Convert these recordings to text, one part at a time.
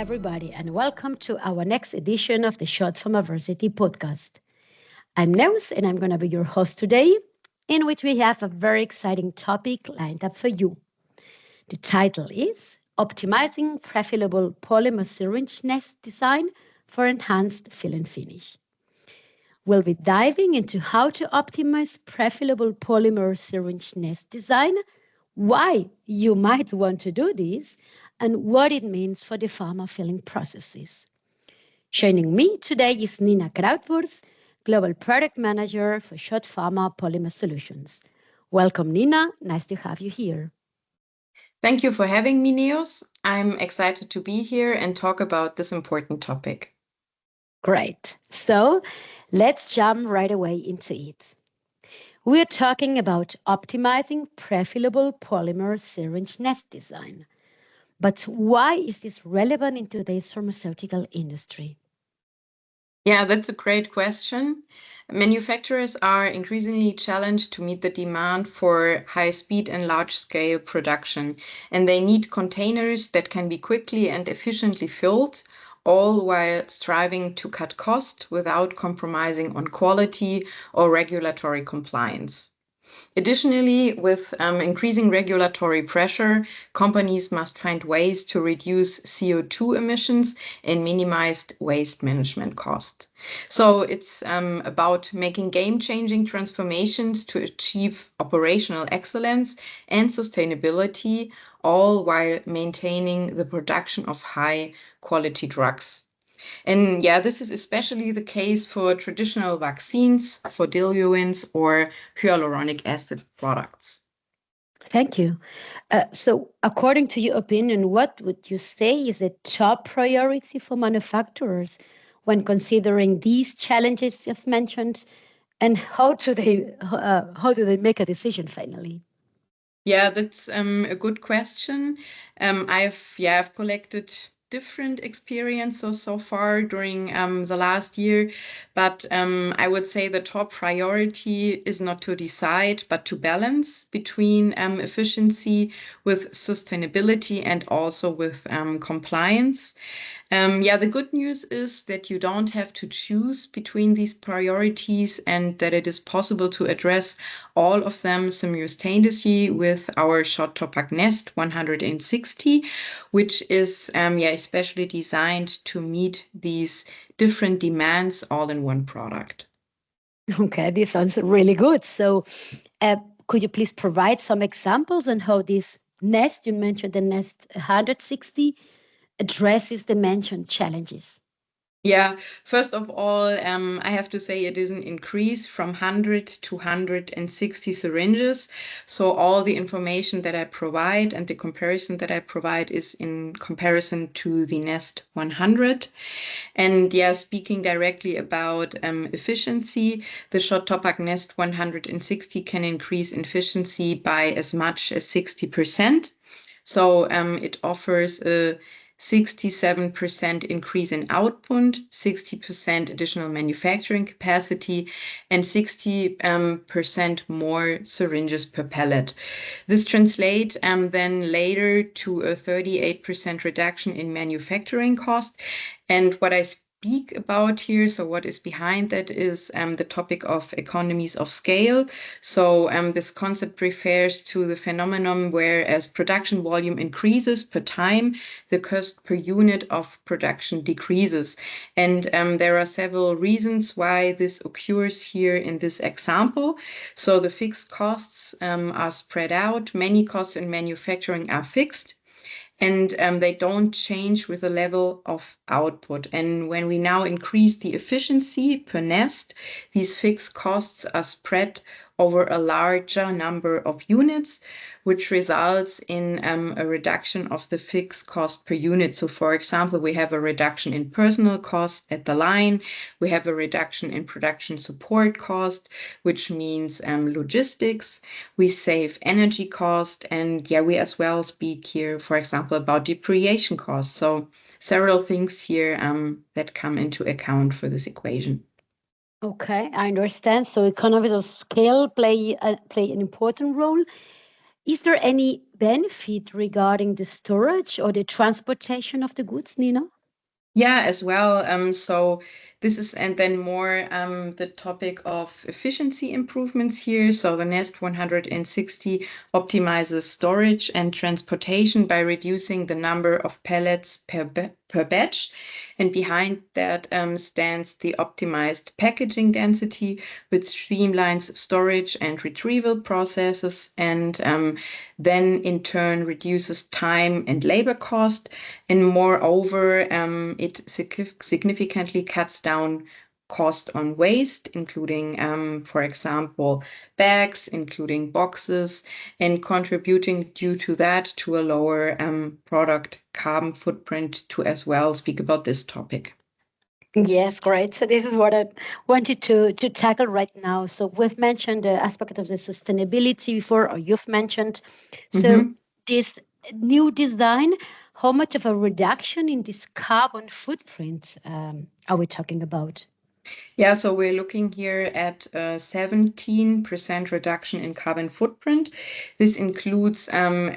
everybody, and welcome to our next edition of the SCHOTT Pharmaversity podcast. I'm Neus, and I'm going to be your host today, in which we have a very exciting topic lined up for you. The title is Optimizing Prefillable Polymer Syringe Nest Design for Enhanced Fill and Finish. We'll be diving into how to optimize prefillable polymer syringe nest design, why you might want to do this, and what it means for the pharma filling processes. Joining me today is Nina Krautwurst, Global Product Manager for SCHOTT Pharma Polymer Solutions. Welcome, Nina. Nice to have you here. Thank you for having me, Neus. I'm excited to be here and talk about this important topic. Great. So let's jump right away into it. We're talking about optimizing prefillable polymer syringe nest design. But why is this relevant in today's pharmaceutical industry? Yeah, that's a great question. Manufacturers are increasingly challenged to meet the demand for high speed and large scale production, and they need containers that can be quickly and efficiently filled, all while striving to cut cost without compromising on quality or regulatory compliance. Additionally, with increasing regulatory pressure, companies must find ways to reduce CO2 emissions and minimize waste management costs. So it's about making game-changing transformations to achieve operational excellence and sustainability, all while maintaining the production of high-quality drugs. And yeah, this is especially the case for traditional vaccines, for diluents, or hyaluronic acid products. Thank you. So, according to your opinion, what would you say is a top priority for manufacturers when considering these challenges you've mentioned, and how do they make a decision finally? Yeah, that's a good question. I've collected different experiences so far during the last year, but I would say the top priority is not to decide, but to balance between efficiency with sustainability and also with compliance. The good news is that you don't have to choose between these priorities and that it is possible to address all of them simultaneously with our SCHOTT Topac Nest 160, which is especially designed to meet these different demands all in one product. Okay, this sounds really good. So, uh, could you please provide some examples on how this Nest, you mentioned the Nest 160, addresses the mentioned challenges? Yeah, first of all, I have to say it is an increase from 100 to 160 syringes. So all the information that I provide and the comparison that I provide is in comparison to the Nest 100. And yeah, speaking directly about efficiency, the SCHOTT Topac Nest 160 can increase efficiency by as much as 60%. So it offers a 67% increase in output, 60% additional manufacturing capacity, and 60% more syringes per pallet. This translates then later to a 38% reduction in manufacturing cost. And what I speak about here, so what is behind that is the topic of economies of scale. So this concept refers to the phenomenon where as production volume increases per time, the cost per unit of production decreases. And there are several reasons why this occurs here in this example. So the fixed costs are spread out. Many costs in manufacturing are fixed, and they don't change with the level of output. And when we now increase the efficiency per nest, these fixed costs are spread over a larger number of units, which results in a reduction of the fixed cost per unit. So for example, we have a reduction in personnel cost at the line, we have a reduction in production support cost, which means logistics, we save energy cost, and we as well speak here, for example, about depreciation costs. So several things here that come into account for this equation. Okay, I understand. So economies of scale play an important role. Is there any benefit regarding the storage or the transportation of the goods, Nina? Yeah, as well. So this is, and then more the topic of efficiency improvements here. So the Nest 160 optimizes storage and transportation by reducing the number of pallets per batch. And behind that stands the optimized packaging density, which streamlines storage and retrieval processes, and then in turn reduces time and labor cost. And moreover, it significantly cuts down cost on waste, including, for example, bags, including boxes, and contributing due to that to a lower product carbon footprint to as well speak about this topic. Yes, great. So this is what I wanted to tackle right now. So we've mentioned the aspect of the sustainability before, or you've mentioned. So this new design, how much of a reduction in this carbon footprint are we talking about? Yeah, so we're looking here at a 17% reduction in carbon footprint. This includes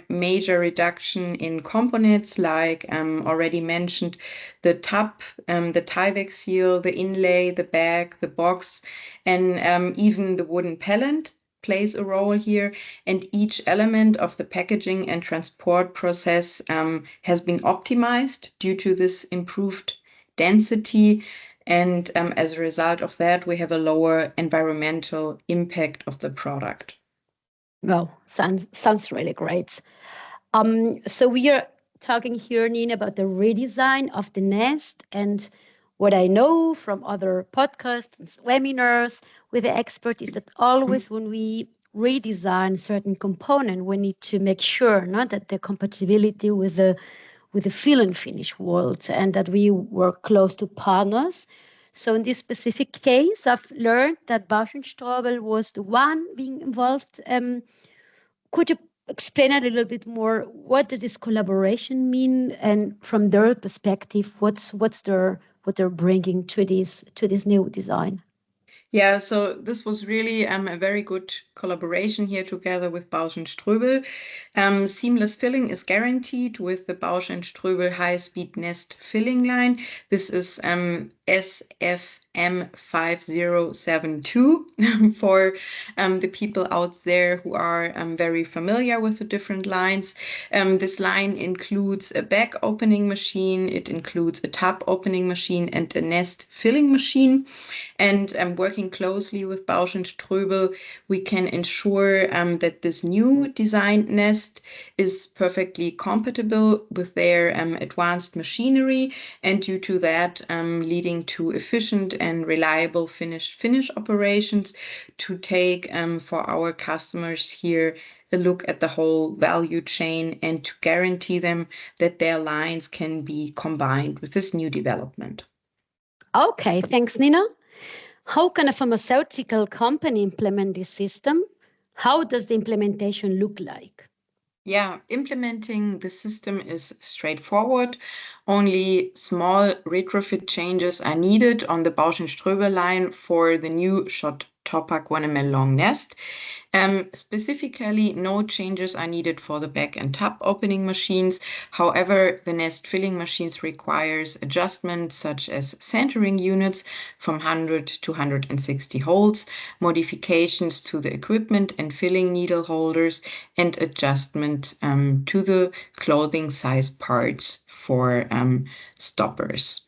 major reduction in components like already mentioned, the tub, the Tyvek seal, the inlay, the bag, the box, and even the wooden pellet plays a role here. And each element of the packaging and transport process has been optimized due to this improved density. And as a result of that, we have a lower environmental impact of the product. Well, sounds really great. So we are talking here, Nina, about the redesign of the Nest. And what I know from other podcasts and webinars with the expert is that always when we redesign certain component, we need to make sure not that the compatibility with the fill and finish world, and that we work close to partners. So in this specific case, I've learned that Bausch+Ströbel was the one being involved. Could you explain a little bit more? What does this collaboration mean, and from their perspective, what they're bringing to this new design? Yeah, so this was really a very good collaboration here together with Bausch+Ströbel. Seamless filling is guaranteed with the Bausch+Ströbel high-speed Nest filling line. This is SFM5072 for the people out there who are very familiar with the different lines. This line includes a bag opening machine, it includes a tub opening machine, and a Nest filling machine. And working closely with Bausch+Ströbel, we can ensure that this new designed Nest is perfectly compatible with their advanced machinery, and due to that, leading to efficient and reliable finish operations to take for our customers here a look at the whole value chain and to guarantee them that their lines can be combined with this new development. Okay, thanks, Nina. How can a pharmaceutical company implement this system? How does the implementation look like? Yeah, implementing the system is straightforward. Only small retrofit changes are needed on the Bausch+Ströbel line for the new SCHOTT Topak 1 ml long Nest. Specifically, no changes are needed for the bag and tub opening machines. However, the Nest filling machines requires adjustments such as centering units from 100 to 160 holes, modifications to the equipment and filling needle holders, and adjustment to the clothing size parts for stoppers.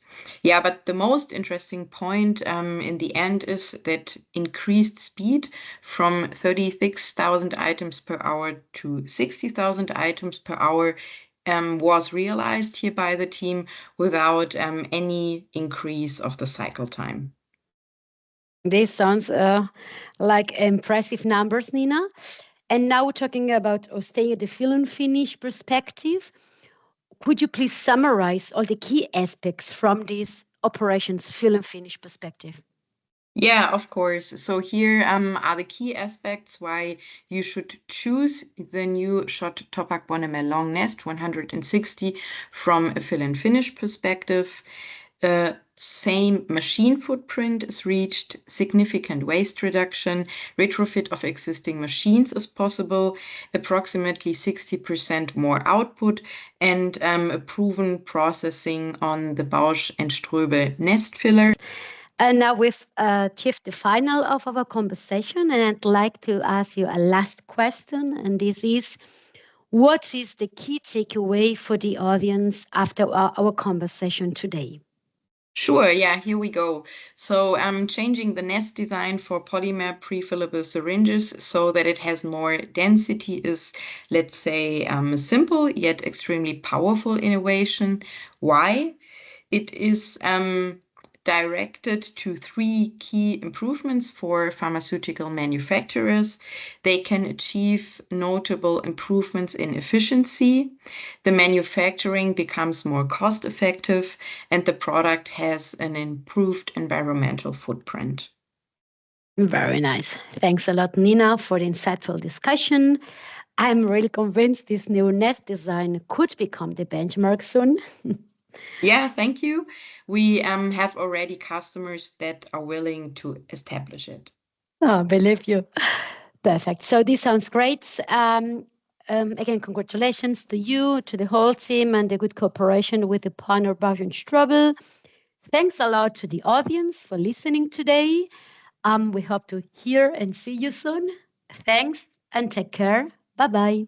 Yeah, but the most interesting point in the end is that increased speed from 36,000 items per hour to 60,000 items per hour was realized here by the team without any increase of the cycle time. This sounds like impressive numbers, Nina. And now talking about or staying at the fill and finish perspective, could you please summarize all the key aspects from this operations fill and finish perspective? Yeah, of course. So here are the key aspects why you should choose the new SCHOTT Topak 1 ml long Nest 160 from a fill and finish perspective. same machine footprint is reached, significant waste reduction, retrofit of existing machines is possible, approximately 60% more output, and a proven processing on the Bausch+Ströbel nest filler. And now we've achieved the final of our conversation, and I'd like to ask you a last question, and this is, what is the key takeaway for the audience after our conversation today? Sure, yeah, here we go. So I'm changing the nest design for polymer prefillable syringes so that it has more density is, let's say, a simple yet extremely powerful innovation. Why? It is directed to 3 key improvements for pharmaceutical manufacturers. They can achieve notable improvements in efficiency. The manufacturing becomes more cost effective, and the product has an improved environmental footprint. Very nice. Thanks a lot, Nina, for the insightful discussion. I'm really convinced this new nest design could become the benchmark soon. Yeah, thank you. We have already customers that are willing to establish it. Oh, believe you. Perfect. So this sounds great. Again, congratulations to you, to the whole team, and the good cooperation with the partner Bausch+Ströbel. Thanks a lot to the audience for listening today. We hope to hear and see you soon. Thanks and take care. Bye-bye.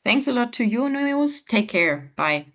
Thanks a lot to you, News. Take care. Bye.